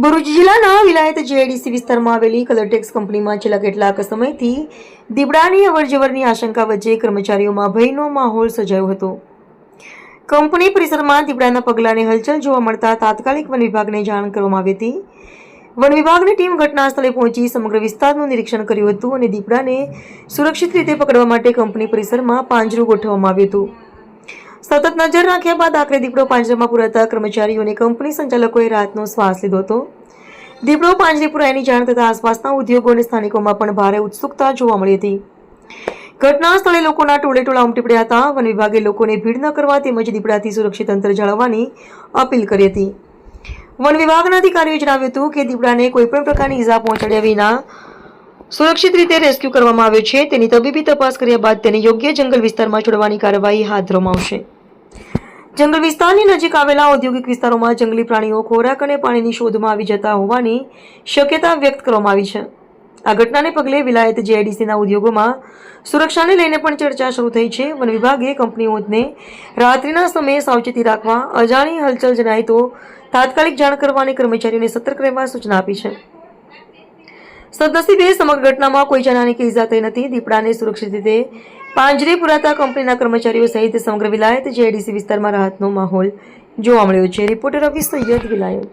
ભરૂચ જિલ્લાના વિલાયત જેઆઈડીસી વિસ્તારમાં આવેલી કલરટેક્સ કંપનીમાં છેલ્લા કેટલાક સમયથી દીપડાની અવરજવરની આશંકા વચ્ચે કર્મચારીઓમાં ભયનો માહોલ સર્જાયો હતો. કંપની પરિસરમાં દીપડાના પગલાંની હલચલ જોવા મળતા તાત્કાલિક વન વિભાગને જાણ કરવામાં આવી હતી. વન વિભાગની ટીમ ઘટના સ્થળે પહોંચી સમગ્ર વિસ્તારનું નિરીક્ષણ કર્યું હતું અને દીપડાને સુરક્ષિત રીતે પકડવા માટે કંપની પરિસરમાં પાંજરું ગોઠવવામાં આવ્યું હતું. સતત નજર રાખ્યા બાદ આખરે દીપડો પાંજરામાં પુરાતા કર્મચારીઓ અને કંપની સંચાલકોએ રાહતનો શ્વાસ લીધો હતો. દીપડો પાંજરે પુરાયાની જાણ થતાં આસપાસના ઉદ્યોગો અને સ્થાનિકોમાં પણ ભારે ઉત્સુકતા જોવા મળી હતી. ઘટના સ્થળે લોકોના ટોળેટોળા ઉમટી પડ્યા હતા. વન વિભાગે લોકોને ભીડ ન કરવા તેમજ દીપડાથી સુરક્ષિત અંતર જાળવવાની અપીલ કરી હતી. વન વિભાગના અધિકારીઓએ જણાવ્યું હતું કે દીપડાને કોઈપણ પ્રકારની ઈજા પહોંચાડ્યા વિના સુરક્ષિત રીતે રેસ્ક્યુ કરવામાં આવ્યો છે. તેની તબીબી તપાસ કર્યા બાદ તેને યોગ્ય જંગલ વિસ્તારમાં છોડવાની કાર્યવાહી હાથ ધરવામાં આવશે. જંગલ વિસ્તારની નજીક આવેલા ઔદ્યોગિક વિસ્તારોમાં જંગલી પ્રાણીઓ ખોરાક અને પાણીની શોધમાં આવી જતા હોવાની શક્યતા વ્યક્ત કરવામાં આવી છે. આ ઘટનાને પગલે વિલાયત જેઆઈડીસીના ઉદ્યોગોમાં સુરક્ષાને લઈને પણ ચર્ચા શરૂ થઈ છે. વન વિભાગે કંપનીઓને રાત્રિના સમયે સાવચેતી રાખવા, અજાણી હલચલ જણાય તો તાત્કાલિક જાણ કરવા અને કર્મચારીઓને સતર્ક રહેવા સૂચના આપી છે. સદનસીબે સમગ્ર ઘટનામાં કોઈ જાનહાની કે ઈજા થઈ નથી. દીપડાને સુરક્ષિત રીતે પાંજરે પુરાતા કંપનીના કર્મચારીઓ સહિત સમગ્ર વિલાયત જેઆઈડીસી વિસ્તારમાં રાહતનો માહોલ જોવા મળ્યો છે. રિપોર્ટર રવિ સૈયદ, વિલાયત.